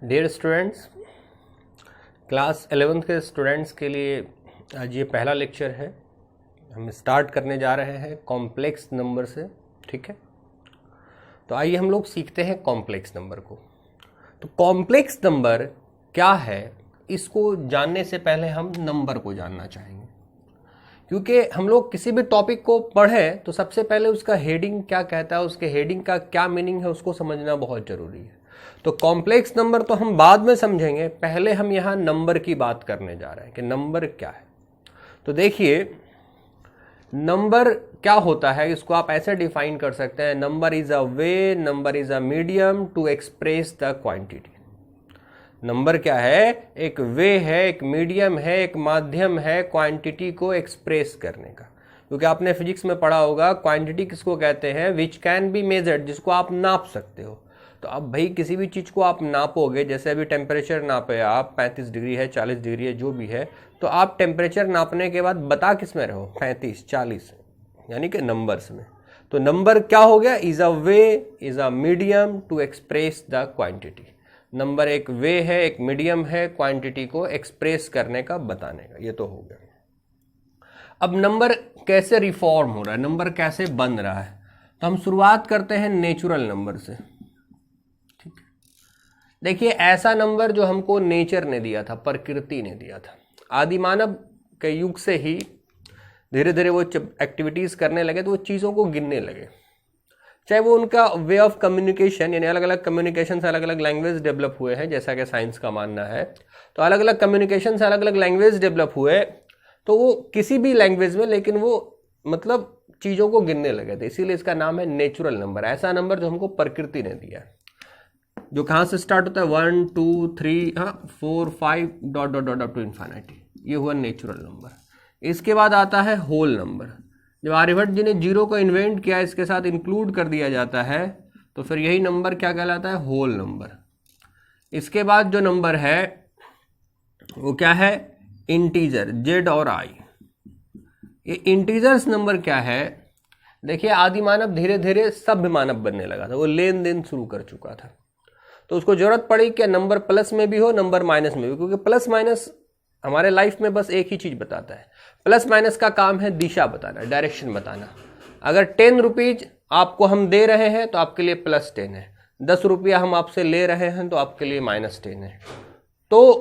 Dear students, class 11th के students के लिए आज ये पहला लेक्चर है। हम स्टार्ट करने जा रहे हैं कॉम्प्लेक्स नंबर से। ठीक है, तो आइए हम लोग सीखते हैं कॉम्प्लेक्स नंबर को। तो कॉम्प्लेक्स नंबर क्या है, इसको जानने से पहले हम नंबर को जानना चाहेंगे, क्योंकि हम लोग किसी भी टॉपिक को पढ़ें तो सबसे पहले उसका हेडिंग क्या कहता है, उसके हेडिंग का क्या मीनिंग है, उसको समझना बहुत ज़रूरी है। तो कॉम्प्लेक्स नंबर तो हम बाद में समझेंगे, पहले हम यहाँ नंबर की बात करने जा रहे हैं कि नंबर क्या है। तो देखिए, नंबर क्या होता है, इसको आप ऐसे डिफाइन कर सकते हैं, number is a way, number is a medium to express the quantity. Number क्या है, एक वे है, एक मीडियम है, एक माध्यम है क्वांटिटी को एक्सप्रेस करने का। क्योंकि आपने फिजिक्स में पढ़ा होगा, क्वांटिटी किसको कहते हैं, विच कैन बी मेजर्ड, जिसको आप नाप सकते हो। तो अब भाई किसी भी चीज़ को आप नापोगे, जैसे अभी टेम्परेचर नापे आप, 35 डिग्री है, 40 डिग्री है, जो भी है, तो आप टेम्परेचर नापने के बाद बता किस में रहो, 35, 40, यानी कि नंबर्स में। तो नंबर क्या हो गया, is a way, is a medium to express the quantity. Number एक वे है, एक मीडियम है क्वांटिटी को एक्सप्रेस करने का, बताने का। ये तो हो गया। अब नंबर कैसे रिफॉर्म हो रहा है, नंबर कैसे बन रहा है, तो हम शुरुआत करते हैं नेचुरल नंबर से। ठीक है, देखिए, ऐसा नंबर जो हमको नेचर ने दिया था, प्रकृति ने दिया था। आदि मानव के युग से ही धीरे धीरे वो एक्टिविटीज करने लगे, तो वो चीज़ों को गिनने लगे। चाहे वो उनका वे ऑफ कम्युनिकेशन, यानी अलग अलग कम्युनिकेशन से अलग अलग लैंग्वेज डेवलप हुए हैं, जैसा कि साइंस का मानना है। तो अलग अलग कम्युनिकेशन से अलग अलग लैंग्वेज डेवलप हुए, तो वो किसी भी लैंग्वेज में, लेकिन वो मतलब चीज़ों को गिनने लगे थे। इसीलिए इसका नाम है नेचुरल नंबर। ऐसा नंबर जो हमको प्रकृति ने दिया है, जो कहाँ से स्टार्ट होता है, 1 2 3 4 5 dot dot dot up to infinity. ये हुआ नेचुरल नंबर। इसके बाद आता है होल नंबर। जब आर्यभट्ट जी ने जीरो को इन्वेंट किया, इसके साथ इंक्लूड कर दिया जाता है, तो फिर यही नंबर क्या कहलाता है, होल नंबर। इसके बाद जो नंबर है वो क्या है, इंटीजर, जेड और आई। ये इंटीजर्स नंबर क्या है, देखिए, आदि मानव धीरे धीरे सभ्य मानव बनने लगा था, वो लेन देन शुरू कर चुका था। तो उसको जरूरत पड़ी कि नंबर प्लस में भी हो, नंबर माइनस में भी, क्योंकि प्लस माइनस हमारे लाइफ में बस एक ही चीज बताता है। प्लस माइनस का काम है दिशा बताना, डायरेक्शन बताना। अगर 10 रुपीज आपको हम दे रहे हैं तो आपके लिए +10 है, 10 रुपया हम आपसे ले रहे हैं तो आपके लिए -10 है। तो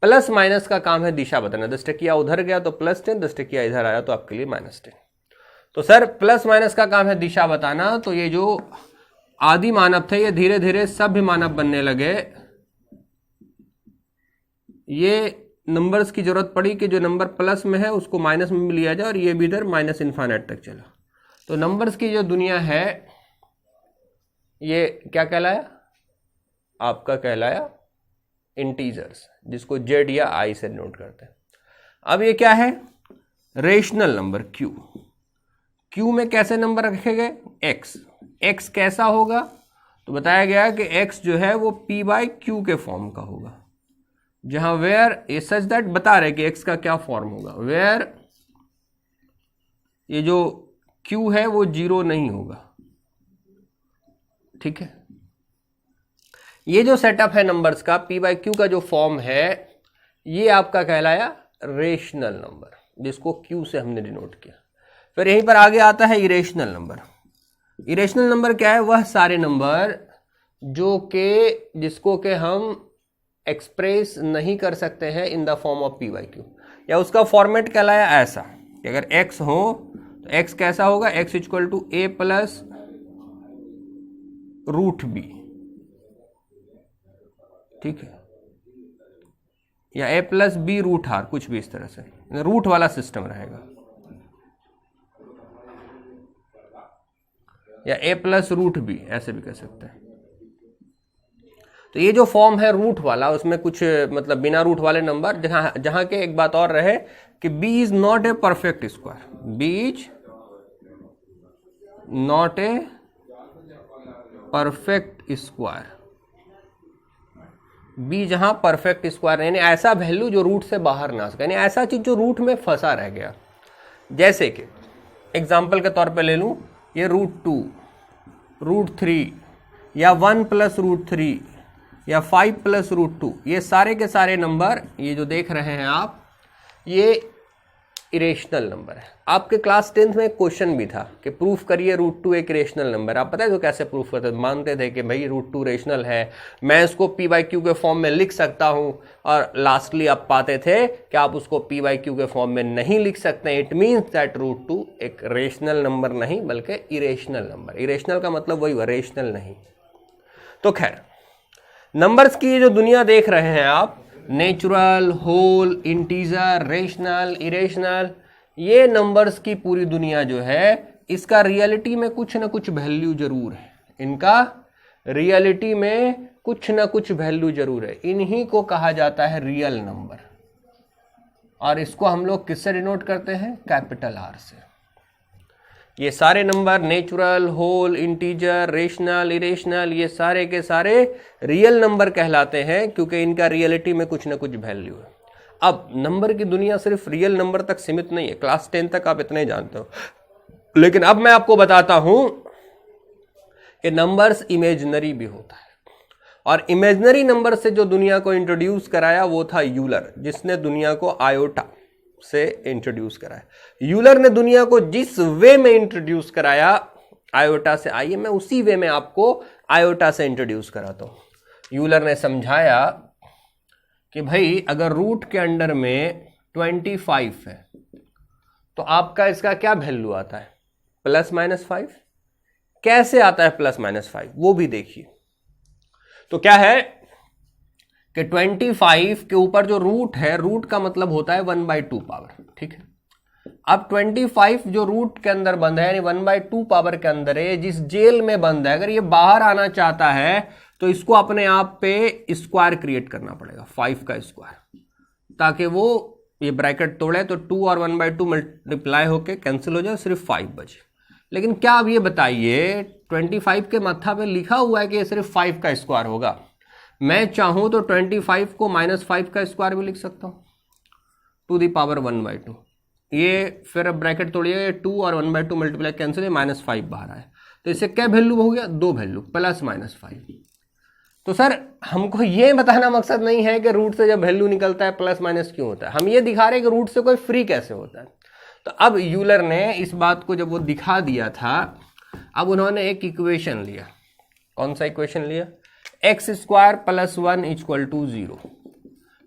प्लस माइनस का काम है दिशा बताना। 10 टकिया उधर गया तो +10, 10 टकिया इधर आया तो आपके लिए -10। तो सर, प्लस माइनस का काम है दिशा बताना। तो ये जो आदि मानव थे, ये धीरे धीरे सभ्य मानव बनने लगे। ये नंबर्स की जरूरत पड़ी कि जो नंबर प्लस में है उसको माइनस में भी लिया जाए, और ये भी इधर माइनस इन्फिनिट तक चला। तो नंबर्स की जो दुनिया है, ये क्या कहलाया, आपका कहलाया इंटीजर्स, जिसको जेड या आई से नोट करते हैं। अब ये क्या है, रेशनल नंबर, क्यू। क्यू में कैसे नंबर रखे गए, एक्स। एक्स कैसा होगा, तो बताया गया कि एक्स जो है वो p/q के फॉर्म का होगा, जहां वेयर ये सच दैट बता रहे कि एक्स का क्या फॉर्म होगा, वेयर ये जो q है वो 0 नहीं होगा। ठीक है, ये जो सेटअप है नंबर्स का, p/q का जो फॉर्म है, ये आपका कहलाया रेशनल नंबर, जिसको q से हमने डिनोट किया। फिर यहीं पर आगे आता है इरेशनल नंबर। इरेशनल नंबर क्या है, वह सारे नंबर जो के जिसको के हम एक्सप्रेस नहीं कर सकते हैं इन द फॉर्म ऑफ p/q, या उसका फॉर्मेट कहलाया ऐसा कि अगर x हो तो x कैसा होगा, x = a + √b। ठीक है, या a + b √r, कुछ भी इस तरह से रूट वाला सिस्टम रहेगा, या a + √b, ऐसे भी कह सकते हैं। तो ये जो फॉर्म है रूट वाला, उसमें कुछ मतलब बिना रूट वाले नंबर, जहां के एक बात और रहे कि b is not a perfect square, b is not a perfect square. b जहां परफेक्ट स्क्वायर, यानी ऐसा वैल्यू जो रूट से बाहर ना सके, यानी ऐसा चीज जो रूट में फंसा रह गया। जैसे कि एग्जाम्पल के तौर पे ले लूं, ये √2, √3 या 1 + √3 या 5 प्लस रूट 2, ये सारे के सारे नंबर ये जो देख रहे हैं आप, ये इरेशनल नंबर है। आपके क्लास 10th में एक क्वेश्चन भी था कि प्रूफ करिए रूट 2 एक इरेशनल नंबर। आप पता है तो कैसे प्रूफ करते थे? मानते थे कि भाई रूट 2 रेशनल है, मैं इसको पी बाई क्यू के फॉर्म में लिख सकता हूं, और लास्टली आप पाते थे कि आप उसको पी बाई क्यू के फॉर्म में नहीं लिख सकते। इट मीन्स दैट रूट 2 एक रेशनल नंबर नहीं बल्कि इरेशनल नंबर। इरेशनल का मतलब वही हुआ, रेशनल नहीं। तो खैर, नंबर्स की जो दुनिया देख रहे हैं आप, natural, whole, integer, rational, irrational, ये नंबर्स की पूरी दुनिया जो है, इसका रियलिटी में कुछ ना कुछ वैल्यू जरूर है। इनका रियलिटी में कुछ ना कुछ वैल्यू जरूर है। इन्हीं को कहा जाता है रियल नंबर, और इसको हम लोग किससे डिनोट करते हैं? कैपिटल आर से। ये सारे number natural, whole, integer, rational, irrational, ये सारे के सारे रियल नंबर कहलाते हैं, क्योंकि इनका रियलिटी में कुछ ना कुछ वैल्यू है। अब नंबर की दुनिया सिर्फ रियल नंबर तक सीमित नहीं है, क्लास 10 तक आप इतने जानते हो, लेकिन अब मैं आपको बताता हूं कि नंबर्स इमेजिनरी भी होता है। और इमेजिनरी नंबर से जो दुनिया को इंट्रोड्यूस कराया वो था यूलर, जिसने दुनिया को आयोटा से इंट्रोड्यूस कराया। यूलर ने दुनिया को जिस वे में इंट्रोड्यूस कराया आयोटा से, आइए मैं उसी वे में आपको आयोटा से इंट्रोड्यूस कराता हूं। यूलर ने समझाया कि भाई अगर रूट के अंडर में 25 है तो आपका इसका क्या वैल्यू आता है? Plus minus 5। कैसे आता है प्लस माइनस 5 वो भी देखिए। तो क्या है कि 25 के ऊपर जो रूट है, रूट का मतलब होता है 1/2 पावर, ठीक है। अब 25 जो रूट के अंदर बंद है, यानी 1/2 पावर के अंदर है, जिस जेल में बंद है, अगर ये बाहर आना चाहता है तो इसको अपने आप पे स्क्वायर क्रिएट करना पड़ेगा, 5 का स्क्वायर, ताकि वो ये ब्रैकेट तोड़े तो 2 और 1/2 मल्टीप्लाई होके कैंसिल हो जाए, सिर्फ 5 बचे। लेकिन क्या आप ये बताइए, 25 के माथा पे लिखा हुआ है कि ये सिर्फ 5 का स्क्वायर होगा। मैं चाहूं तो 25 को -5 का स्क्वायर भी लिख सकता हूं, टू दी पावर 1/2। ये फिर अब ब्रैकेट तोड़िए, 2 और 1/2 मल्टीप्लाई कैंसिल है, -5 बाहर आए, तो इससे क्या वैल्यू हो गया? 2 वैल्यू, प्लस माइनस 5। तो सर हमको ये बताना मकसद नहीं है कि रूट से जब वैल्यू निकलता है प्लस माइनस क्यों होता है, हम ये दिखा रहे हैं कि रूट से कोई फ्री कैसे होता है। तो अब यूलर ने इस बात को जब वो दिखा दिया था, अब उन्होंने एक इक्वेशन लिया। कौन सा इक्वेशन लिया? x² + 1 = 0।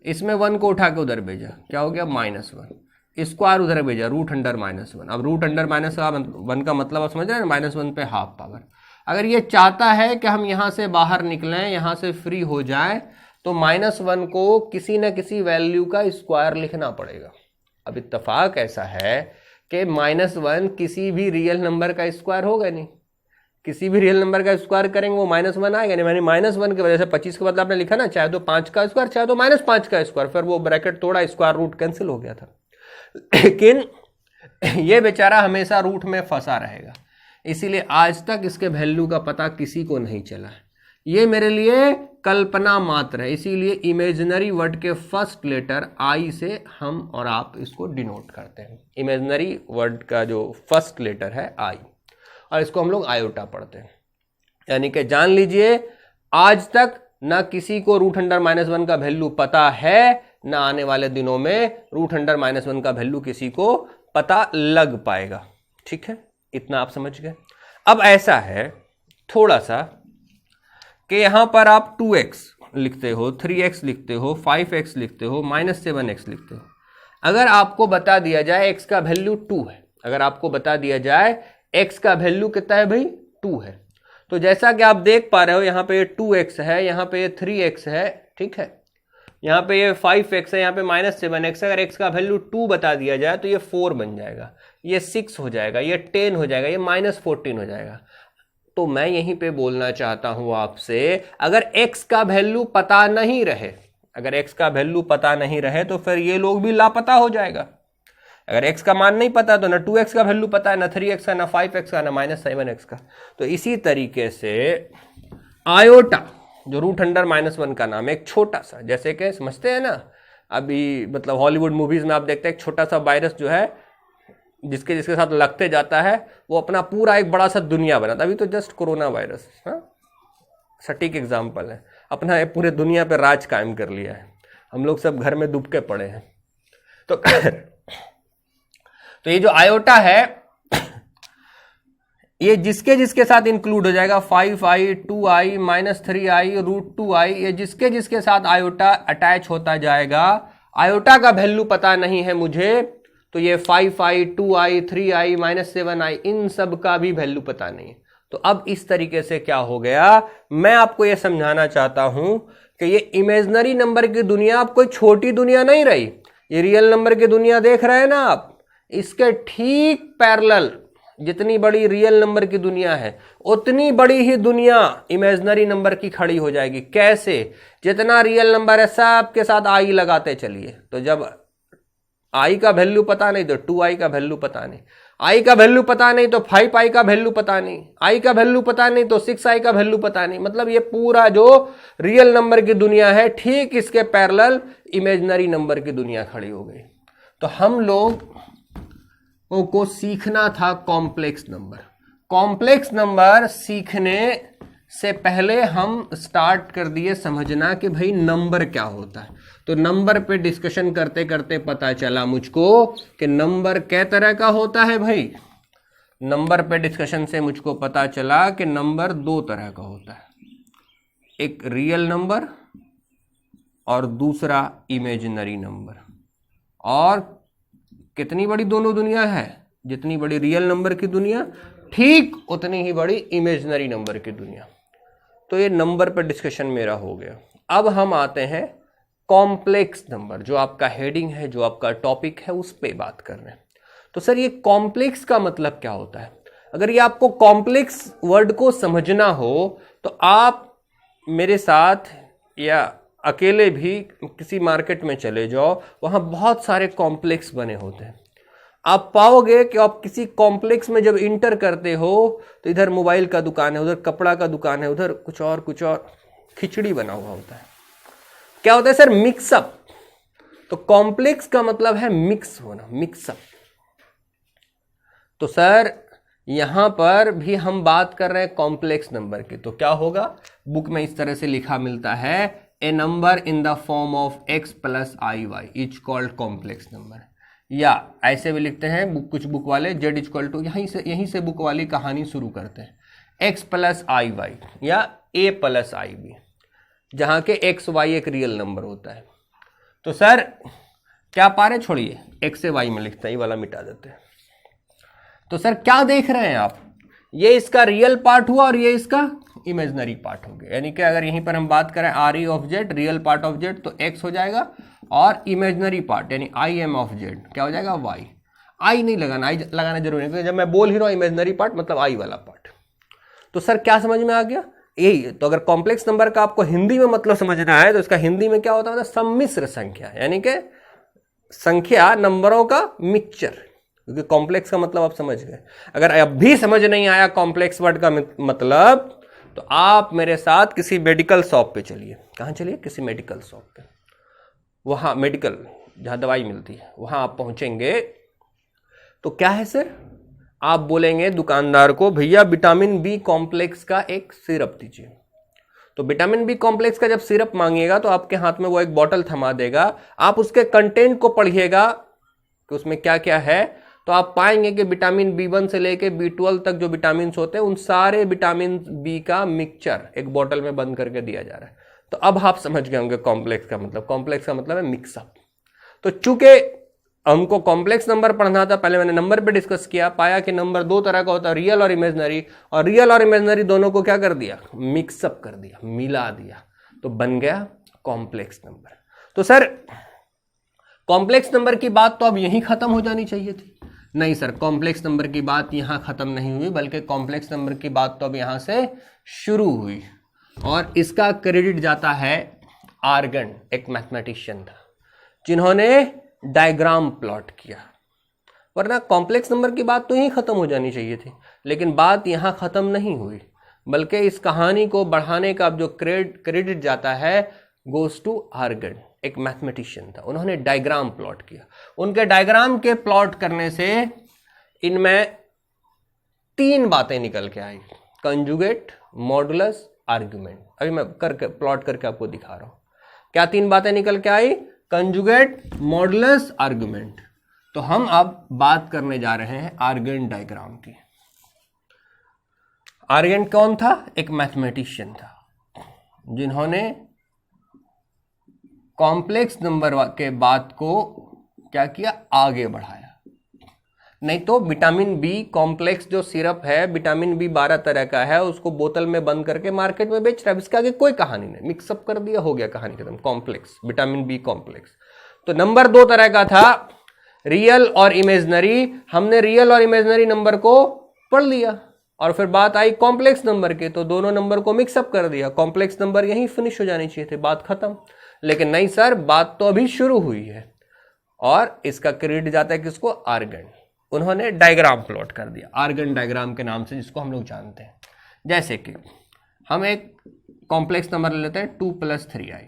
इसमें 1 को उठा के उधर भेजा, क्या हो गया? -1। स्क्वायर उधर भेजा, रूट अंडर -1। अब रूट अंडर -1 का मतलब आप समझ रहे हैं, -1 पे हाफ पावर। अगर ये चाहता है कि हम यहां से बाहर निकलें, यहां से फ्री हो जाए, तो -1 को किसी न किसी वैल्यू का स्क्वायर लिखना पड़ेगा। अब इत्तेफाक ऐसा है कि -1 किसी भी रियल नंबर का स्क्वायर होगा नहीं, किसी भी रियल नंबर का स्क्वायर करेंगे वो -1 आएगा नहीं। मैंने -1 की वजह से 25 के बदले आपने लिखा ना, चाहे तो 5 का स्क्वायर, चाहे तो -5 का स्क्वायर, फिर वो ब्रैकेट तोड़ा, स्क्वायर रूट कैंसिल हो गया था। लेकिन ये बेचारा हमेशा रूट में फंसा रहेगा, इसीलिए आज तक इसके वैल्यू का पता किसी को नहीं चला है। ये मेरे लिए कल्पना मात्र है, इसीलिए इमेजिनरी वर्ड के फर्स्ट लेटर आई से हम और आप इसको डिनोट करते हैं। इमेजिनरी वर्ड का जो फर्स्ट लेटर है आई, और इसको हम लोग आयोटा पढ़ते हैं। यानी कि जान लीजिए, आज तक ना किसी को रूट अंडर -1 का वैल्यू पता है, ना आने वाले दिनों में रूट अंडर -1 का वैल्यू किसी को पता लग पाएगा। ठीक है, इतना आप समझ गए। अब ऐसा है थोड़ा सा कि यहां पर आप 2x लिखते हो, 3x लिखते हो, 5x लिखते हो, -7x लिखते हो। अगर आपको बता दिया जाए x का वैल्यू 2 है, अगर आपको बता दिया जाए x का वैल्यू कितना है भाई? 2 है, तो जैसा कि आप देख पा रहे हो यहाँ पे 2x है, यहाँ पे 3x है, ठीक है, यहाँ पे ये 5x है, यहाँ पे -7x है। अगर x का वैल्यू 2 बता दिया जाए तो ये 4 बन जाएगा, ये 6 हो जाएगा, ये 10 हो जाएगा, ये -14 हो जाएगा। तो मैं यहीं पे बोलना चाहता हूं आपसे, अगर x का वैल्यू पता नहीं रहे, अगर x का वैल्यू पता नहीं रहे तो फिर ये लोग भी लापता हो जाएगा। अगर x का मान नहीं पता तो ना 2x का वैल्यू पता है, ना 3x का, ना 5x का, ना -7x का। तो इसी तरीके से आयोटा जो रूट अंडर -1 का नाम है, एक छोटा सा, जैसे कि समझते हैं ना, अभी मतलब हॉलीवुड मूवीज में आप देखते हैं एक छोटा सा वायरस जो है जिसके साथ लगते जाता है वो अपना पूरा एक बड़ा सा दुनिया बनाता है। अभी तो जस्ट कोरोना वायरस सटीक एग्जाम्पल है। अपना पूरे दुनिया पे राज कायम कर लिया है, हम लोग सब घर में दुबके पड़े हैं। तो ये जो आयोटा है ये जिसके जिसके साथ इंक्लूड हो जाएगा 5i 2i -3i √2i, ये जिसके जिसके साथ आयोटा अटैच होता जाएगा, आयोटा का वैल्यू पता नहीं है मुझे, तो ये 5i 2i 3i -7i इन सब का भी वैल्यू पता नहीं। तो अब इस तरीके से क्या हो गया, मैं आपको ये समझाना चाहता हूं कि ये इमेजिनरी नंबर की दुनिया अब कोई छोटी दुनिया नहीं रही। ये रियल नंबर की दुनिया देख रहे हैं ना आप, इसके ठीक पैरेलल जितनी बड़ी रियल नंबर की दुनिया है उतनी बड़ी ही दुनिया इमेजिनरी नंबर की खड़ी हो जाएगी। कैसे? जितना रियल नंबर है सब के साथ आई लगाते चलिए, तो जब आई का वैल्यू पता नहीं तो 2i का वैल्यू पता नहीं, आई का वैल्यू पता नहीं तो 5i का वैल्यू पता नहीं, आई का वैल्यू पता नहीं तो 6i का वैल्यू पता नहीं। मतलब ये पूरा जो रियल नंबर की दुनिया है ठीक इसके पैरेलल इमेजिनरी नंबर की दुनिया खड़ी हो गई। तो हम लोग को सीखना था कॉम्प्लेक्स नंबर। कॉम्प्लेक्स नंबर सीखने से पहले हम स्टार्ट कर दिए समझना कि भाई नंबर क्या होता है। तो नंबर पे डिस्कशन करते करते पता चला मुझको कि नंबर कै तरह का होता है भाई। नंबर पे डिस्कशन से मुझको पता चला कि नंबर दो तरह का होता है, एक रियल नंबर और दूसरा इमेजिनरी नंबर। और कितनी बड़ी दोनों दुनिया है, जितनी बड़ी रियल नंबर की दुनिया ठीक उतनी ही बड़ी इमेजिनरी नंबर की दुनिया। तो ये नंबर पर डिस्कशन मेरा हो गया। अब हम आते हैं कॉम्प्लेक्स नंबर, जो आपका हेडिंग है, जो आपका टॉपिक है, उस पे बात कर रहे हैं। तो सर ये कॉम्प्लेक्स का मतलब क्या होता है? अगर ये आपको कॉम्प्लेक्स वर्ड को समझना हो तो आप मेरे साथ या अकेले भी किसी मार्केट में चले जाओ, वहां बहुत सारे कॉम्प्लेक्स बने होते हैं। आप पाओगे कि आप किसी कॉम्प्लेक्स में जब इंटर करते हो तो इधर मोबाइल का दुकान है, उधर कपड़ा का दुकान है, उधर कुछ और खिचड़ी बना हुआ होता है। क्या होता है सर? मिक्सअप। तो कॉम्प्लेक्स का मतलब है मिक्स होना, मिक्सअप। तो सर यहां पर भी हम बात कर रहे हैं कॉम्प्लेक्स नंबर की, तो क्या होगा? बुक में इस तरह से लिखा मिलता है, a number in the form of x + iy is called complex number. या ऐसे भी लिखते हैं कुछ बुक वाले, z = यहीं से बुक वाली कहानी शुरू करते हैं, x + iy या a + ib, जहां के x y एक रियल नंबर होता है। तो सर क्या पा रहे, छोड़िए x से y में लिखते हैं, ये वाला मिटा देते हैं। तो सर क्या देख रहे हैं आप? ये इसका रियल पार्ट हुआ और ये इसका इमेजिनरी पार्ट हो गया। यानी कि अगर यहीं पर हम बात करें RE of z, real part of z, तो x हो जाएगा, और इमेजिनरी पार्ट यानी IM ऑफ z क्या हो जाएगा? y। आई नहीं लगाना, आई लगाना जरूरी है, क्योंकि जब मैं बोल ही रहा हूं इमेजिनरी पार्ट मतलब आई वाला पार्ट। तो सर क्या समझ में आ गया? यही। तो अगर कॉम्प्लेक्स नंबर का आपको हिंदी में मतलब समझना है तो इसका हिंदी में क्या होता है? सम्मिश्र संख्या, यानी कि संख्या नंबरों का मिक्सचर। क्योंकि कॉम्प्लेक्स का मतलब आप समझ गए। अगर अब भी समझ नहीं आया कॉम्प्लेक्स वर्ड का मतलब, तो आप मेरे साथ किसी मेडिकल शॉप पे चलिए। कहाँ चलिए? किसी मेडिकल शॉप पे। वहाँ मेडिकल जहाँ दवाई मिलती है वहाँ आप पहुँचेंगे तो क्या है सर? आप बोलेंगे दुकानदार को, भैया विटामिन बी कॉम्प्लेक्स का एक सिरप दीजिए। तो विटामिन बी कॉम्प्लेक्स का जब सिरप मांगिएगा तो आपके हाथ में वो एक बोतल थमा देगा। आप उसके कंटेंट को पढ़िएगा कि उसमें क्या क्या है, तो आप पाएंगे कि विटामिन B1 से लेके B12 तक जो विटामिन होते हैं उन सारे विटामिन बी का मिक्सचर एक बोतल में बंद करके दिया जा रहा है। तो अब आप समझ गए होंगे कॉम्प्लेक्स का मतलब। कॉम्प्लेक्स का मतलब है मिक्सअप। तो चूंकि हमको कॉम्प्लेक्स नंबर पढ़ना था, पहले मैंने नंबर पे डिस्कस किया, पाया कि नंबर दो तरह का होता है, रियल और इमेजिनरी, और रियल और इमेजिनरी दोनों को क्या कर दिया? मिक्सअप कर दिया, मिला दिया, तो बन गया कॉम्प्लेक्स नंबर। तो सर कॉम्प्लेक्स नंबर की बात तो अब यहीं खत्म हो जानी चाहिए थी। नहीं सर, कॉम्प्लेक्स नंबर की बात यहां खत्म नहीं हुई, बल्कि कॉम्प्लेक्स नंबर की बात तो अब यहां से शुरू हुई। और इसका क्रेडिट जाता है आर्गन, एक मैथमेटिशियन था जिन्होंने डायग्राम प्लॉट किया। वरना कॉम्प्लेक्स नंबर की बात तो यहीं खत्म हो जानी चाहिए थी, लेकिन बात यहां खत्म नहीं हुई, बल्कि इस कहानी को बढ़ाने का अब जो क्रेडिट जाता है गोज टू आर्गन, एक मैथमेटिशियन था। उन्होंने डायग्राम प्लॉट किया। उनके डायग्राम के प्लॉट करने से इनमें तीन बातें निकल के आई, कंजुगेट, मॉडुलस आर्ग्यूमेंट। अभी मैं करके प्लॉट करके आपको दिखा रहा हूं। क्या 3 बातें निकल के आई? Conjugate, modulus, argument. तो हम अब बात करने जा रहे हैं आर्गेन डायग्राम की। आर्गेन कौन था? एक मैथमेटिशियन था जिन्होंने कॉम्प्लेक्स नंबर के बात को क्या किया? आगे बढ़ाया। नहीं तो विटामिन बी कॉम्प्लेक्स जो सिरप है, विटामिन बी 12 तरह का है, उसको बोतल में बंद करके मार्केट में बेच रहा है। इसके आगे कोई कहानी नहीं, मिक्सअप कर दिया, हो गया कहानी खत्म। Complex, vitamin B complex. तो नंबर 2 तरह का था, रियल और इमेजनरी। हमने रियल और इमेजनरी नंबर को पढ़ लिया और फिर बात आई कॉम्प्लेक्स नंबर के, तो दोनों नंबर को मिक्सअप कर दिया। कॉम्प्लेक्स नंबर यहीं फिनिश हो जानी चाहिए थे, बात खत्म। लेकिन नहीं सर, बात तो अभी शुरू हुई है। और इसका क्रेडिट जाता है किसको? आर्गन। उन्होंने डायग्राम प्लॉट कर दिया आर्गन डायग्राम के नाम से, जिसको हम लोग जानते हैं। जैसे कि हम एक कॉम्प्लेक्स नंबर ले लेते हैं 2 + 3i।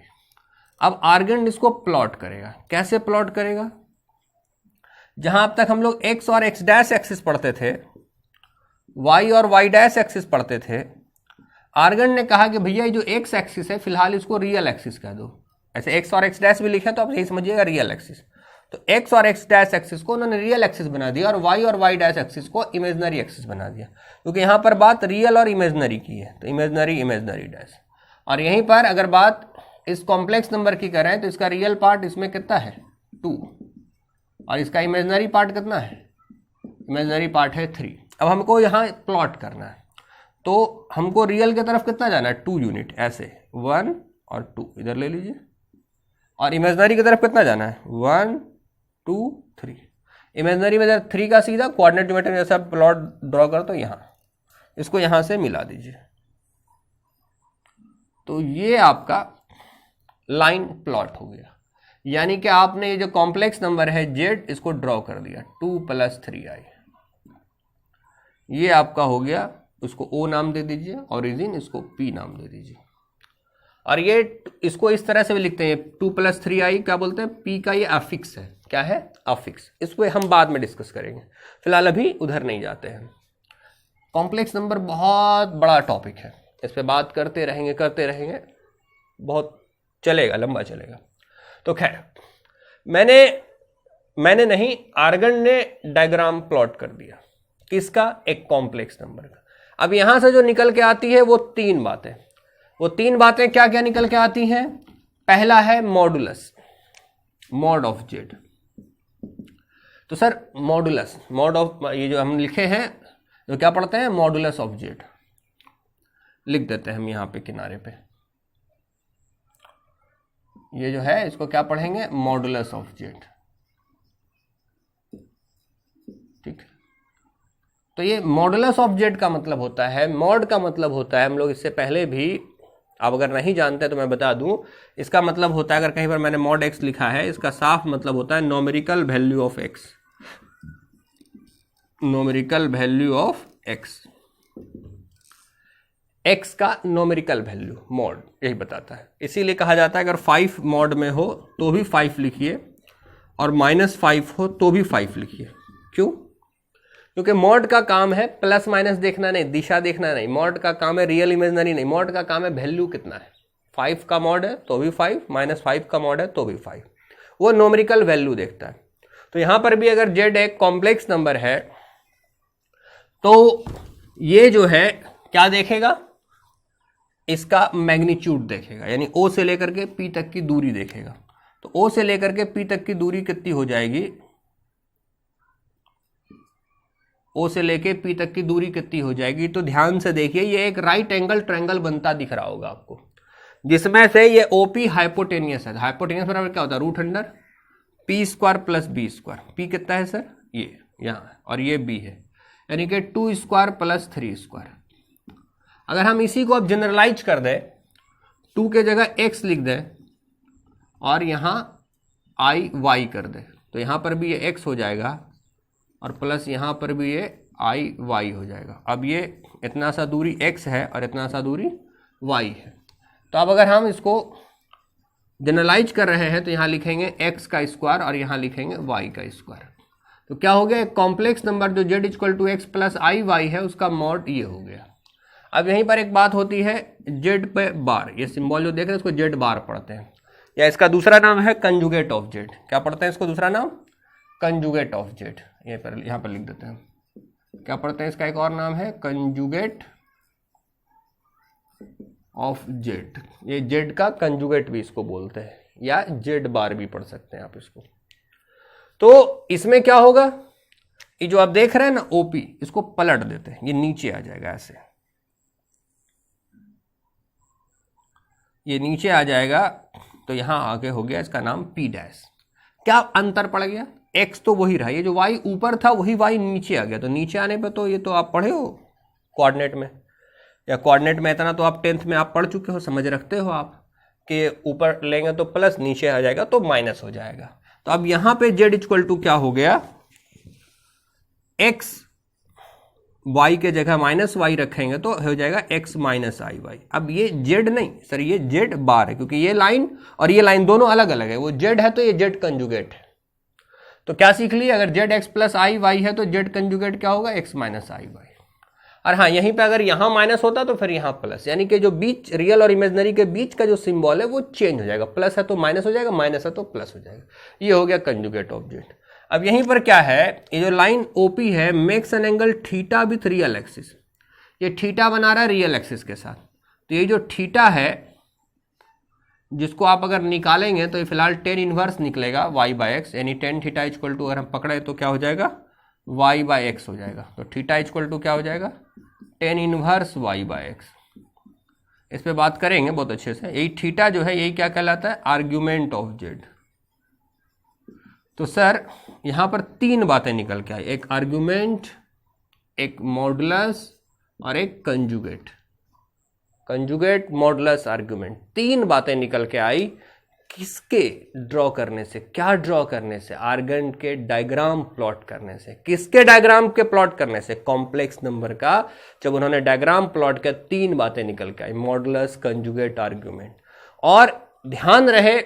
अब आर्गन इसको प्लॉट करेगा। कैसे प्लॉट करेगा? जहां अब तक हम लोग x और x डैश एक्सिस पढ़ते थे, y और y डैश एक्सिस पढ़ते थे, आर्गन ने कहा कि भैया ये जो x एक्सिस है फिलहाल इसको रियल एक्सिस कह दो। ऐसे x और x डैश भी लिखे तो आप यही समझिएगा रियल एक्सिस। तो x और x डैश एक्सिस को उन्होंने रियल एक्सिस बना दिया और y और y डैश एक्सिस को इमेजनरी एक्सिस बना दिया, क्योंकि यहां पर बात रियल और इमेजनरी की है। तो इमेजनरी, इमेजनरी डैश। और यहीं पर अगर बात इस कॉम्प्लेक्स नंबर की करें तो इसका रियल पार्ट इसमें कितना है? 2, और इसका इमेजनरी पार्ट कितना है? इमेजनरी पार्ट है 3। अब हमको यहाँ प्लॉट करना है, तो हमको रियल की तरफ कितना जाना है? 2 यूनिट, ऐसे 1 और 2 इधर ले लीजिए। और इमेजनरी की तरफ कितना जाना है? 1 2 3। इमेजनरी में 3 का सीधा कोऑर्डिनेट ज्योमेट्री जैसा प्लॉट ड्रॉ कर, तो यहाँ इसको यहाँ से मिला दीजिए। तो ये आपका लाइन प्लॉट हो गया। यानी कि आपने ये जो कॉम्प्लेक्स नंबर है z, इसको ड्रॉ कर दिया 2 + 3i। ये आपका हो गया, उसको O नाम दे दीजिए, ओरिजिन इसको P नाम दे दीजिए। और ये इसको इस तरह से भी लिखते हैं 2 + 3i, क्या बोलते हैं? P का ये अफिक्स है। क्या है? अफिक्स। इसको हम बाद में डिस्कस करेंगे, फिलहाल अभी उधर नहीं जाते हैं। कॉम्प्लेक्स नंबर बहुत बड़ा टॉपिक है, इस पर बात करते रहेंगे, बहुत चलेगा, लंबा चलेगा। तो खैर, मैंने नहीं, आर्गन ने डायग्राम प्लॉट कर दिया। किसका? एक कॉम्प्लेक्स नंबर का। अब यहां से जो निकल के आती है वो 3 बातें। वो 3 बातें क्या क्या निकल के आती हैं? पहला है मॉडुलस, मॉड ऑफ जेड। तो सर मॉडुलस, मॉड ऑफ, ये जो हम लिखे हैं तो क्या पढ़ते हैं? मॉडुलस ऑफ जेड लिख देते हैं हम यहां पे किनारे पे। ये जो है इसको क्या पढ़ेंगे? Modulus of Z. ठीक है। तो ये मॉडुलस ऑफ जेड का मतलब होता है, मॉड का मतलब होता है, हम लोग इससे पहले भी, आप अगर नहीं जानते तो मैं बता दूं, इसका मतलब होता है, अगर कहीं पर मैंने मॉड एक्स लिखा है, इसका साफ मतलब होता है numerical value of x. Numerical value of x, x का नोमेरिकल वैल्यू, मॉड, यही बताता है। इसीलिए कहा जाता है अगर 5 मॉड में हो तो भी 5 लिखिए और -5 हो तो भी 5 लिखिए। क्यों? क्योंकि मॉड का काम है प्लस माइनस देखना नहीं, दिशा देखना नहीं। मॉड का काम है रियल इमेजनरी नहीं, मॉड का काम है वैल्यू कितना है। 5 का मॉड है तो भी 5, -5 का मॉड है तो भी 5, वो नोमेरिकल वैल्यू देखता है। तो यहां पर भी अगर जेड एक कॉम्प्लेक्स नंबर है तो ये जो है क्या देखेगा? इसका मैग्नीट्यूड देखेगा, यानी O से लेकर के P तक की दूरी देखेगा। तो O से लेकर के P तक की दूरी कितनी हो जाएगी? O से लेके P तक की दूरी कितनी हो जाएगी? तो ध्यान से देखिए, ये एक राइट एंगल ट्रायंगल बनता दिख रहा होगा आपको, जिसमें से ये OP हाइपोटेनियस है। हाइपोटेनियस बराबर क्या होता है? √P² + B²। P कितना है सर? ये यहाँ, और ये B है, यानी कि 2² + 3²। अगर हम इसी को अब जनरलाइज कर दें, 2 के जगह x लिख दें और यहाँ y कर दें, तो यहाँ पर भी ये x हो जाएगा और प्लस यहाँ पर भी ये y हो जाएगा। अब ये इतना सा दूरी x है और इतना सा दूरी y है। तो अब अगर हम इसको जनरलाइज कर रहे हैं तो यहाँ लिखेंगे x² और यहाँ लिखेंगे y²। तो क्या हो गया? एक कॉम्प्लेक्स नंबर जो z = x + iy है, उसका मॉड ये हो गया। अब यहीं पर एक बात होती है जेड पे बार, ये सिंबल जो देख रहे हैं इसको जेड बार पढ़ते हैं, या इसका दूसरा नाम है कंजुगेट ऑफ जेड। क्या पढ़ते हैं इसको दूसरा नाम? Conjugate of Z. यहाँ पर लिख देते हैं, क्या पढ़ते हैं इसका एक और नाम है कंजुगेट ऑफ जेड। ये जेड का कंजुगेट भी इसको बोलते हैं, या जेड बार भी पढ़ सकते हैं आप इसको। तो इसमें क्या होगा, ये जो आप देख रहे हैं ना ओपी, इसको पलट देते हैं, ये नीचे आ जाएगा ऐसे, ये नीचे आ जाएगा, तो यहां आगे हो गया इसका नाम पी डैश। क्या अंतर पड़ गया? एक्स तो वही रहा, ये जो वाई ऊपर था वही वाई नीचे आ गया। तो नीचे आने पे तो ये तो आप पढ़े हो कोऑर्डिनेट में, या कोऑर्डिनेट में इतना तो आप 10th में आप पढ़ चुके हो, समझ रखते हो आप कि ऊपर लेंगे तो प्लस, नीचे आ जाएगा तो माइनस हो जाएगा। तो अब यहां पे जेड इक्वल टू क्या हो गया, एक्स वाई के जगह माइनस वाई रखेंगे तो हो जाएगा एक्स माइनस आई वाई। अब ये जेड नहीं सर, ये जेड बार है, क्योंकि ये लाइन और ये लाइन दोनों अलग अलग है। वो जेड है तो ये जेड कंजुगेट है। तो क्या सीख लिए, अगर जेड एक्स प्लस आई वाई है तो जेड कंजुगेट क्या होगा, एक्स माइनस आई वाई। और हाँ, यहीं पे अगर यहां माइनस होता तो फिर यहां प्लस, यानी कि जो बीच रियल और इमेजिनरी के बीच का जो सिंबल है वो चेंज हो जाएगा, प्लस है तो माइनस हो जाएगा, माइनस है तो प्लस हो जाएगा। ये हो गया कंजुगेट ऑफ जेड। अब यहीं पर क्या है, ये जो लाइन ओपी है makes an angle theta with real axis, ये थीटा बना रहा है रियल एक्सिस के साथ। तो ये जो थीटा है जिसको आप अगर निकालेंगे तो ये फिलहाल टेन इनवर्स निकलेगा वाई बाई एक्स, यानी टेन थीटा इक्वल टू अगर हम पकड़े तो क्या हो जाएगा, वाई बाई एक्स हो जाएगा। तो थीटा इक्वल टू क्या हो जाएगा, tan inverse Y by X. इस पे बात करेंगे बहुत अच्छे से। यही थीटा जो है यही क्या कहलाता है, आर्ग्यूमेंट ऑफ जेड। तो सर यहां पर तीन बातें निकल के आई, एक आर्ग्यूमेंट, एक मॉडुलस और एक कंजुगेट। कंजुगेट, मॉडुलस, आर्ग्यूमेंट, तीन बातें निकल के आई। किसके ड्रॉ करने से, क्या ड्रॉ करने से, आर्गेंट के डायग्राम प्लॉट करने से। किसके डायग्राम के प्लॉट करने से, कॉम्प्लेक्स नंबर का। जब उन्होंने डायग्राम प्लॉट किया तीन बातें निकल के आई, मॉडुलस, कंजुगेट, आर्ग्यूमेंट। और ध्यान रहे,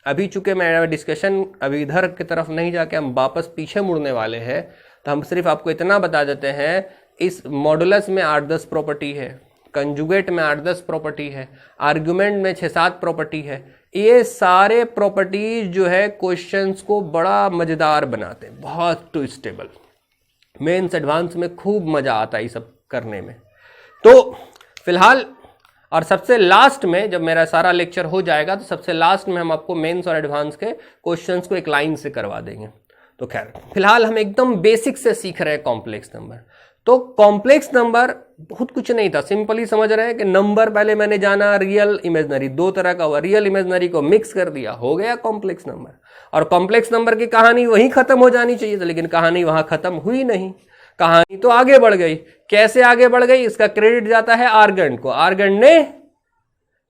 अभी चूंकि मैं डिस्कशन अभी इधर की तरफ नहीं जाके हम वापस पीछे मुड़ने वाले हैं, तो हम सिर्फ आपको इतना बता देते हैं, इस मॉडुलस में 8-10 प्रॉपर्टी है, कंजुगेट में 8-10 प्रॉपर्टी है, आर्ग्यूमेंट में 6-7 प्रॉपर्टी है। ये सारे प्रॉपर्टीज जो है क्वेश्चंस को बड़ा मजेदार बनाते हैं, बहुत ट्विस्टेबल। मेंस एडवांस में खूब मजा आता है ये सब करने में। तो फिलहाल और सबसे लास्ट में जब मेरा सारा लेक्चर हो जाएगा तो सबसे लास्ट में हम आपको मेंस और एडवांस के क्वेश्चंस को एक लाइन से करवा देंगे। तो खैर फिलहाल हम एकदम बेसिक से सीख रहे हैं कॉम्प्लेक्स नंबर। तो कॉम्प्लेक्स नंबर बहुत कुछ नहीं था, सिंपली समझ रहे हैं कि नंबर पहले मैंने जाना रियल इमेजिनरी, दो तरह का हुआ, रियल इमेजिनरी को मिक्स कर दिया, हो गया कॉम्प्लेक्स नंबर। और कॉम्प्लेक्स नंबर की कहानी वहीं खत्म हो जानी चाहिए थी, लेकिन कहानी वहां खत्म हुई नहीं, कहानी तो आगे बढ़ गई। कैसे आगे बढ़ गई, इसका क्रेडिट जाता है आर्गेंट को। आर्गेंट ने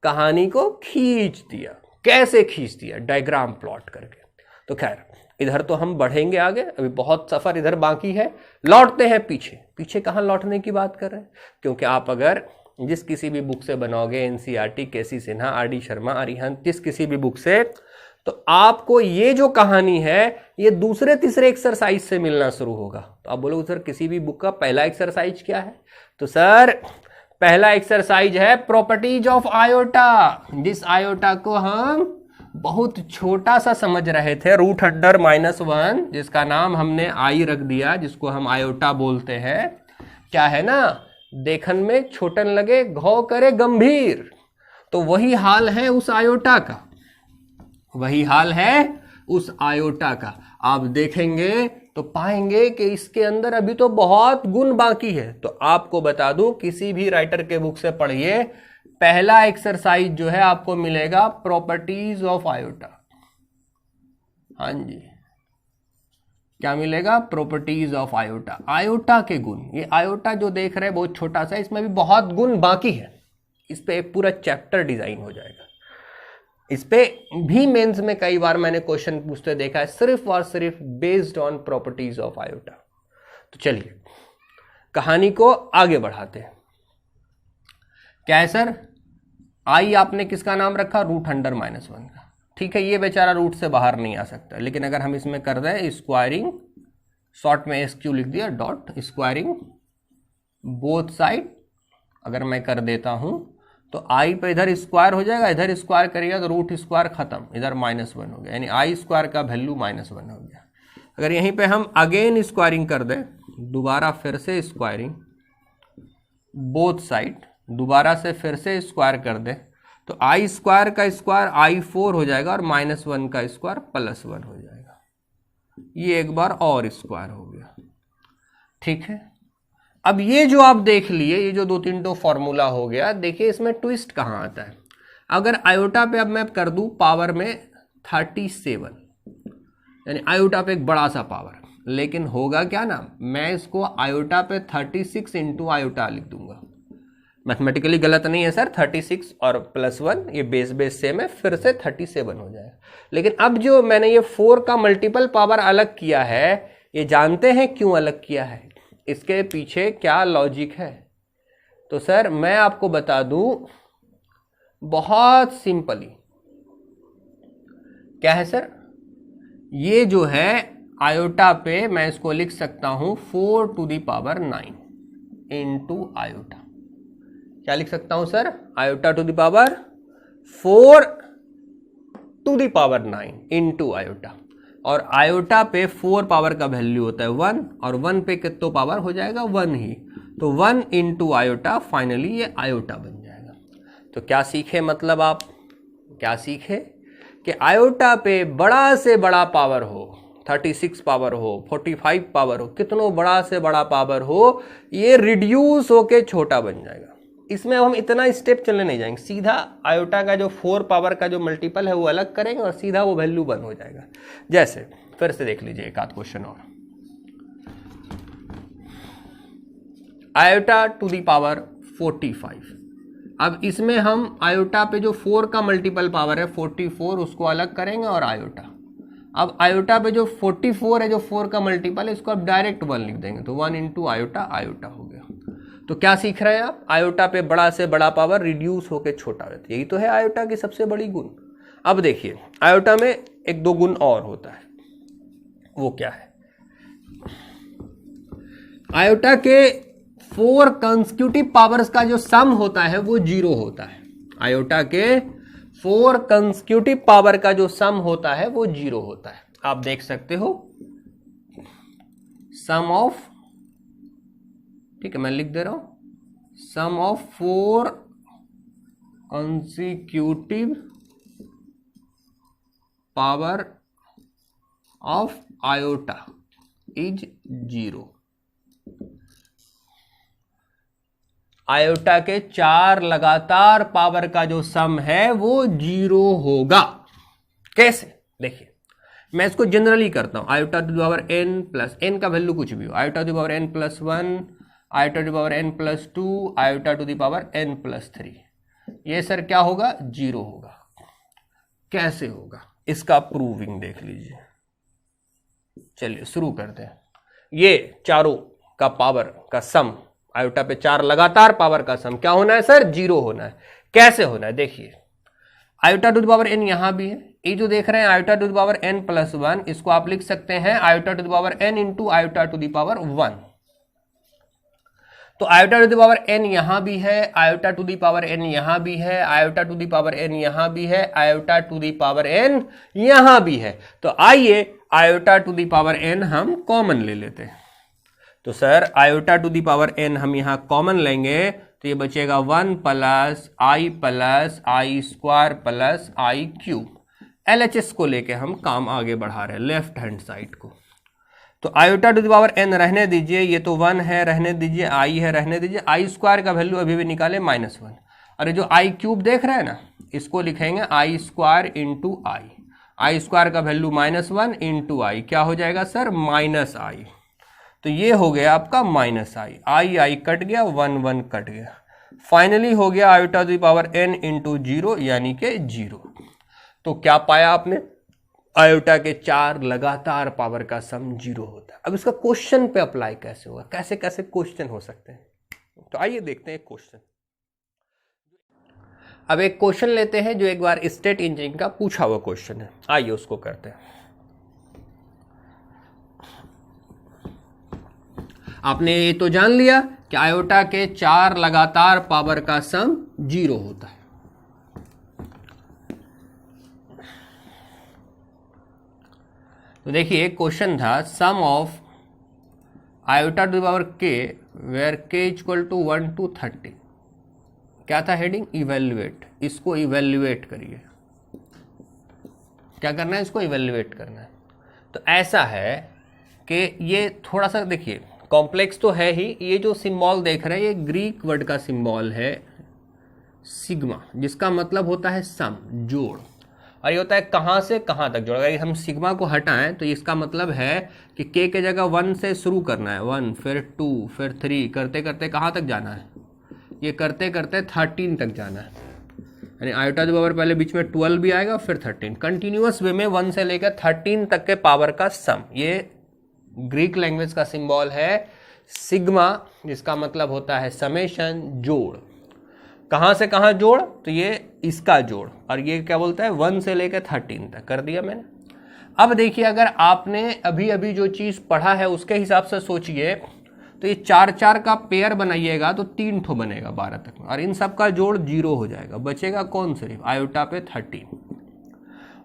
कहानी को खींच दिया। कैसे खींच दिया, डायग्राम प्लॉट करके। तो खैर इधर तो हम बढ़ेंगे आगे, अभी बहुत सफर इधर बाकी है। लौटते हैं पीछे। पीछे कहाँ लौटने की बात कर रहे हैं, क्योंकि आप अगर जिस किसी भी बुक से बनाओगे, एनसीईआरटी, केसी सिन्हा, आर.डी. शर्मा, अरिहंत, जिस किसी भी बुक से, तो आपको ये जो कहानी है ये दूसरे तीसरे एक्सरसाइज से मिलना शुरू होगा। तो आप बोलोगे सर किसी भी बुक का पहला एक्सरसाइज क्या है, तो सर पहला एक्सरसाइज है प्रॉपर्टीज ऑफ आयोटा। जिस आयोटा को हम बहुत छोटा सा समझ रहे थे, रूट अंडर -1, जिसका नाम हमने आई रख दिया, जिसको हम आयोटा बोलते हैं। क्या है ना, देखन में छोटन लगे, घाव करे गंभीर। तो वही हाल है उस आयोटा का, वही हाल है उस आयोटा का। आप देखेंगे तो पाएंगे कि इसके अंदर अभी तो बहुत गुण बाकी है। तो आपको बता दूं, किसी भी राइटर के बुक से पढ़िए, पहला एक्सरसाइज जो है आपको मिलेगा प्रॉपर्टीज ऑफ आयोटा। हाँ जी, क्या मिलेगा, प्रॉपर्टीज ऑफ आयोटा। आयोटा के गुण, ये आयोटा जो देख रहे हैं बहुत छोटा सा, इसमें भी बहुत गुण बाकी है। इस पे एक पूरा चैप्टर डिजाइन हो जाएगा। इस पे भी मेंस में कई बार मैंने क्वेश्चन पूछते देखा है, सिर्फ और सिर्फ based on properties of iota. तो चलिए कहानी को आगे बढ़ाते हैं। क्या है सर, आई आपने किसका नाम रखा, रूट अंडर -1 का। ठीक है, ये बेचारा रूट से बाहर नहीं आ सकता, लेकिन अगर हम इसमें कर दें स्क्वायरिंग, शॉर्ट में SQ लिख दिया, डॉट स्क्वायरिंग बोथ साइड अगर मैं कर देता हूं तो आई पे इधर स्क्वायर हो जाएगा, इधर स्क्वायर करिएगा तो रूट स्क्वायर खत्म, इधर -1 हो गया, यानी आई स्क्वायर का वैल्यू -1 हो गया। अगर यहीं पे हम अगेन स्क्वायरिंग कर दें, दोबारा फिर से स्क्वायरिंग बोथ साइड, दोबारा से फिर से स्क्वायर कर दें तो आई स्क्वायर का स्क्वायर i4 हो जाएगा और -1 का स्क्वायर +1 हो जाएगा। ये एक बार और स्क्वायर हो गया, ठीक है। अब ये जो आप देख लिए, ये जो 2-3 फॉर्मूला हो गया, देखिए इसमें ट्विस्ट कहाँ आता है। अगर आयोटा पे अब मैं कर दूं पावर में 37, यानी आयोटा पे एक बड़ा सा पावर, लेकिन होगा क्या ना, मैं इसको आयोटा पे 36 इंटू आयोटा लिख दूंगा। मैथमेटिकली गलत नहीं है सर, 36 और +1 ये बेस सेम है, फिर से 37 हो जाएगा। लेकिन अब जो मैंने ये 4 का मल्टीपल पावर अलग किया है, ये जानते हैं क्यों अलग किया है, इसके पीछे क्या लॉजिक है? तो सर मैं आपको बता दूं, बहुत सिंपली क्या है सर, ये जो है आयोटा पे मैं इसको लिख सकता हूं 4⁹ इंटू आयोटा। क्या लिख सकता हूं sir? Iota to the power 4⁹ into iota. और आयोटा पे 4 पावर का वैल्यू होता है 1, और 1 पे कितना पावर हो जाएगा? 1 ही। तो 1 इंटू आयोटा, फाइनली ये आयोटा बन जाएगा। तो क्या सीखे, मतलब आप क्या सीखे कि आयोटा पे बड़ा से बड़ा पावर हो, 36 पावर हो, 45 पावर हो, कितनों बड़ा से बड़ा पावर हो, ये रिड्यूस होके छोटा बन जाएगा। इसमें हम इतना स्टेप चलने नहीं जाएंगे, सीधा आयोटा का जो 4 पावर का जो मल्टीपल है वो अलग करेंगे और सीधा वो वैल्यू 1 हो जाएगा। जैसे फिर से देख लीजिए एक आध क्वेश्चन और, आयोटा टू दी पावर 45। अब इसमें हम आयोटा पे जो 4 का मल्टीपल पावर है 44, उसको अलग करेंगे और आयोटा। अब आयोटा पे जो 44 है, जो 4 का मल्टीपल है, इसको अब डायरेक्ट 1 लिख देंगे, तो 1 इंटू आयोटा, आयोटा हो गया। तो क्या सीख रहे हैं आप? आयोटा पे बड़ा से बड़ा पावर रिड्यूस होकर छोटा होता है, यही तो है आयोटा की सबसे बड़ी गुण। अब देखिए आयोटा में 1-2 गुण और होता है, वो क्या है? आयोटा के 4 कंसेक्यूटिव पावर्स का जो सम होता है वो 0 होता है। आयोटा के 4 कंसेक्यूटिव पावर का जो सम होता है वो 0 होता है। आप देख सकते हो सम ऑफ, ठीक है मैं लिख दे रहा हूं, sum of 4 consecutive power of iota is 0। Iota के 4 लगातार पावर का जो सम है वो 0 होगा। कैसे? देखिए मैं इसको जनरली करता हूं, iota to the power n plus n का वैल्यू कुछ भी हो, iota to the power n plus 1, iota to the power n plus 2, iota to the power n plus 3, ये सर क्या होगा? 0 होगा। कैसे होगा इसका प्रूविंग देख लीजिए। चलिए शुरू करते हैं। ये चारों का पावर का सम, आयोटा पे 4 लगातार पावर का सम क्या होना है सर? 0 होना है। कैसे होना है देखिए, iota to the power n यहां भी है, ये जो देख रहे हैं iota to the power n plus 1, इसको आप लिख सकते हैं iota to the power n into iota to the power 1। तो iota to the power n यहां भी है, iota to the power n यहां भी है, iota to the power n यहां भी है, iota to the power n यहां भी है। तो आइए iota to the power n हम कॉमन ले लेते हैं। तो sir iota to the power n हम यहां कॉमन लेंगे तो ये बचेगा 1 plus I square plus I cube. LHS को लेके हम काम आगे बढ़ा रहे हैं, लेफ्ट हैंड साइड को। तो iota to the power n रहने दीजिए, ये तो 1 है रहने दीजिए, आई है रहने दीजिए, आई स्क्वायर का वैल्यू अभी भी निकाले -1। और ये जो आई क्यूब देख रहे हैं ना, इसको लिखेंगे आई स्क्वायर इंटू आई। आई स्क्वायर का वैल्यू -1 इंटू आई, क्या हो जाएगा सर? -आई। तो ये हो गया आपका -आई, आई कट गया, 1 कट गया, फाइनली हो गया iota to the power n into 0 यानी कि 0। तो क्या पाया आपने? आयोटा के 4 लगातार पावर का सम 0 होता है। अब इसका क्वेश्चन पे अप्लाई कैसे होगा, कैसे कैसे क्वेश्चन हो सकते हैं, तो आइए देखते हैं क्वेश्चन। अब एक क्वेश्चन लेते हैं जो एक बार स्टेट इंजीनियरिंग का पूछा हुआ क्वेश्चन है, आइए उसको करते हैं। आपने ये तो जान लिया कि आयोटा के 4 लगातार पावर का सम 0 होता है। तो देखिए क्वेश्चन था sum of iota to the power k where k equal to 1 to 30। क्या था हेडिंग? इवेल्युएट। इसको इवेल्युएट करिए। क्या करना है? इसको इवेल्युएट करना है। तो ऐसा है कि ये थोड़ा सा देखिए कॉम्प्लेक्स तो है ही। ये जो सिंबल देख रहे हैं ये ग्रीक वर्ड का सिंबल है सिग्मा, जिसका मतलब होता है सम, जोड़। और ये होता है कहाँ से कहाँ तक जोड़। अगर हम सिग्मा को हटाएं तो इसका मतलब है कि के जगह 1 से शुरू करना है, 1 फिर 2 फिर 3 करते करते कहाँ तक जाना है? ये करते करते 13 तक जाना है। यानी आयोटा टू द पावर पहले बीच में 12 भी आएगा फिर 13, कंटिन्यूअस वे में 1 से लेकर 13 तक के पावर का सम। ये ग्रीक लैंग्वेज का सिंबल है सिग्मा, जिसका मतलब होता है समेशन, जोड़। कहाँ से कहाँ जोड़? तो ये इसका जोड़। और ये क्या बोलता है? 1 से लेकर 13 तक कर दिया मैंने। अब देखिए अगर आपने अभी अभी जो चीज़ पढ़ा है उसके हिसाब से सोचिए तो ये 4 का पेयर बनाइएगा तो 3 ठो बनेगा 12 तक में, और इन सब का जोड़ 0 हो जाएगा। बचेगा कौन? सिर्फ आयोटा पे 13।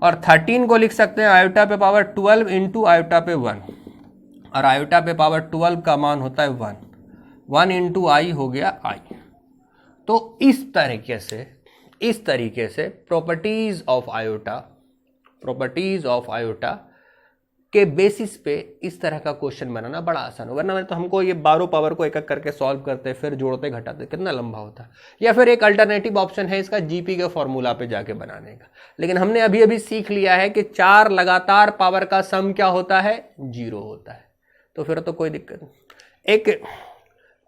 और 13 को लिख सकते हैं आयोटा पे पावर 12 इंटू आयोटा पे 1, और आयोटा पे पावर 12 का मान होता है 1 इंटू आई हो गया आई। तो इस तरीके से प्रॉपर्टीज ऑफ आयोटा के बेसिस पे इस तरह का क्वेश्चन बनाना बड़ा आसान होगा। वरना तो हमको ये 12 पावर को एक एक करके सॉल्व करते फिर जोड़ते घटाते कितना लंबा होता। या फिर एक अल्टरनेटिव ऑप्शन है इसका जीपी के फॉर्मूला पे जाके बनाने का। लेकिन हमने अभी अभी सीख लिया है कि 4 लगातार पावर का सम क्या होता है? 0 होता है। तो फिर तो कोई दिक्कत नहीं। एक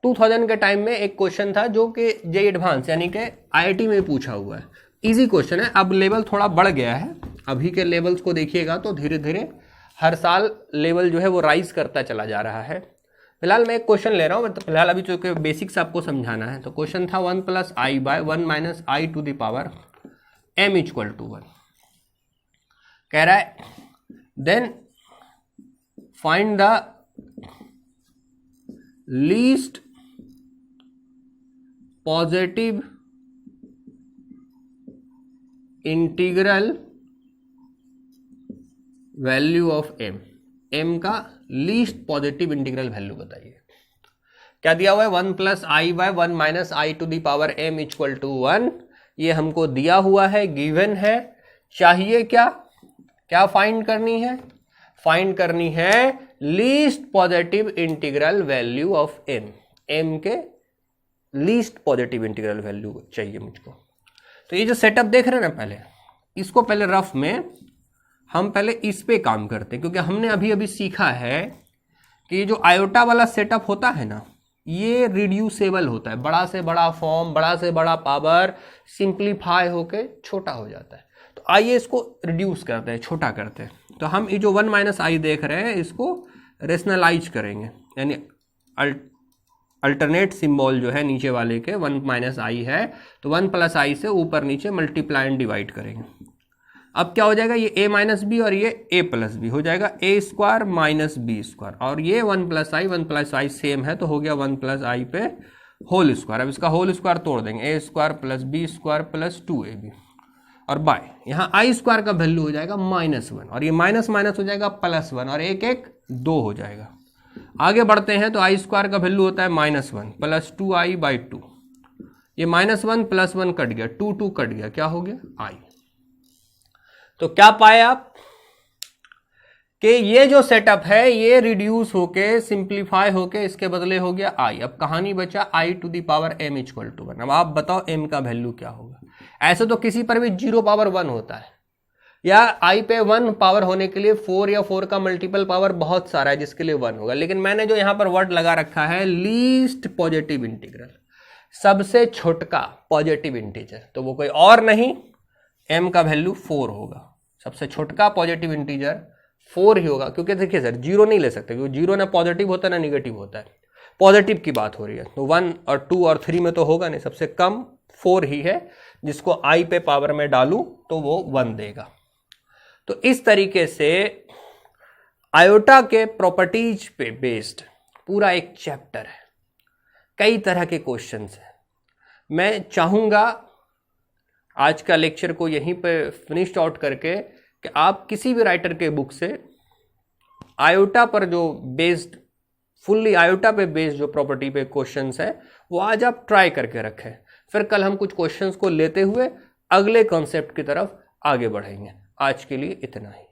2000 के टाइम में एक क्वेश्चन था जो कि जेईई एडवांस यानी कि आईआईटी में पूछा हुआ है। इजी क्वेश्चन है। अब लेवल थोड़ा बढ़ गया है। अभी के लेवल्स को देखिएगा तो धीरे धीरे हर साल लेवल जो है वो राइज करता चला जा रहा है। फिलहाल मैं एक क्वेश्चन ले रहा हूँ। फिलहाल अभी जो कि बेसिक्स आपको समझाना है। तो क्वेश्चन था 1 + i / 1 - i to the power m = 1। कह रहा है then find the least positive integral value of m का लीस्ट पॉजिटिव इंटीग्रल वैल्यू बताइए। क्या दिया हुआ है? 1 + i / 1 - i to the power m = 1। ये हमको दिया हुआ है, गिवन है। चाहिए क्या फाइंड करनी है? फाइंड करनी है least positive integral value of m के लीस्ट पॉजिटिव इंटीग्रल वैल्यू चाहिए मुझको। तो ये जो सेटअप देख रहे हैं ना, पहले इसको पहले रफ में हम पहले इस पे काम करते हैं, क्योंकि हमने अभी अभी सीखा है कि ये जो आयोटा वाला सेटअप होता है ना, ये रिड्यूसेबल होता है। बड़ा से बड़ा फॉर्म, बड़ा से बड़ा पावर सिंप्लीफाई होके छोटा हो जाता है। तो आइए इसको रिड्यूस करते हैं, छोटा करते हैं। तो हम ये जो 1 - i देख रहे हैं इसको रेशनलाइज करेंगे, यानी अल्टरनेट सिंबल जो है नीचे वाले के 1 - i है तो 1 + i से ऊपर नीचे मल्टीप्लाई एंड डिवाइड करेंगे। अब क्या हो जाएगा? ये a - b और ये a + b हो जाएगा, a² - b²। और ये 1 + i सेम है तो हो गया 1 + i पे होल स्क्वायर। अब इसका होल स्क्वायर तोड़ देंगे, a² + b² + 2ab। और बाय यहाँ i² का वैल्यू हो जाएगा -1, और ये माइनस हो जाएगा +1, और एक 2 हो जाएगा। आगे बढ़ते हैं तो i² का वैल्यू होता है -1 + 2i/2। ये -1 + 1 कट गया, 2 कट गया, क्या हो गया? i। तो क्या पाए आप कि ये जो सेटअप है ये रिड्यूस होके सिंप्लीफाई होके इसके बदले हो गया i। अब कहानी बचा i to the power m = 1। अब आप बताओ m का वैल्यू क्या होगा? ऐसे तो किसी पर भी 0 / 1 होता है, या i पे 1 पावर होने के लिए 4 या 4 का मल्टीपल पावर बहुत सारा है जिसके लिए 1 होगा। लेकिन मैंने जो यहां पर वर्ड लगा रखा है लीस्ट पॉजिटिव इंटीग्रल, सबसे छोटका पॉजिटिव इंटीजर, तो वो कोई और नहीं m का वैल्यू 4 होगा। सबसे छोटका पॉजिटिव इंटीजर 4 ही होगा, क्योंकि देखिए सर 0 नहीं ले सकते, क्योंकि 0 ना पॉजिटिव होता है ना निगेटिव होता है। पॉजिटिव की बात हो रही है तो 1 और 2 और 3 में तो होगा नहीं, सबसे कम 4 ही है, जिसको i पे पावर में डालूं तो वो 1 देगा। तो इस तरीके से आयोटा के प्रॉपर्टीज पे बेस्ड पूरा एक चैप्टर है। कई तरह के क्वेश्चंस हैं। मैं चाहूँगा आज का लेक्चर को यहीं पे फिनिश्ड आउट करके कि आप किसी भी राइटर के बुक से आयोटा पर जो बेस्ड, फुल्ली आयोटा पे बेस्ड जो प्रॉपर्टी पे क्वेश्चंस है वो आज आप ट्राई करके रखें। फिर कल हम कुछ क्वेश्चंस को लेते हुए अगले कॉन्सेप्ट की तरफ आगे बढ़ेंगे। आज के लिए इतना ही।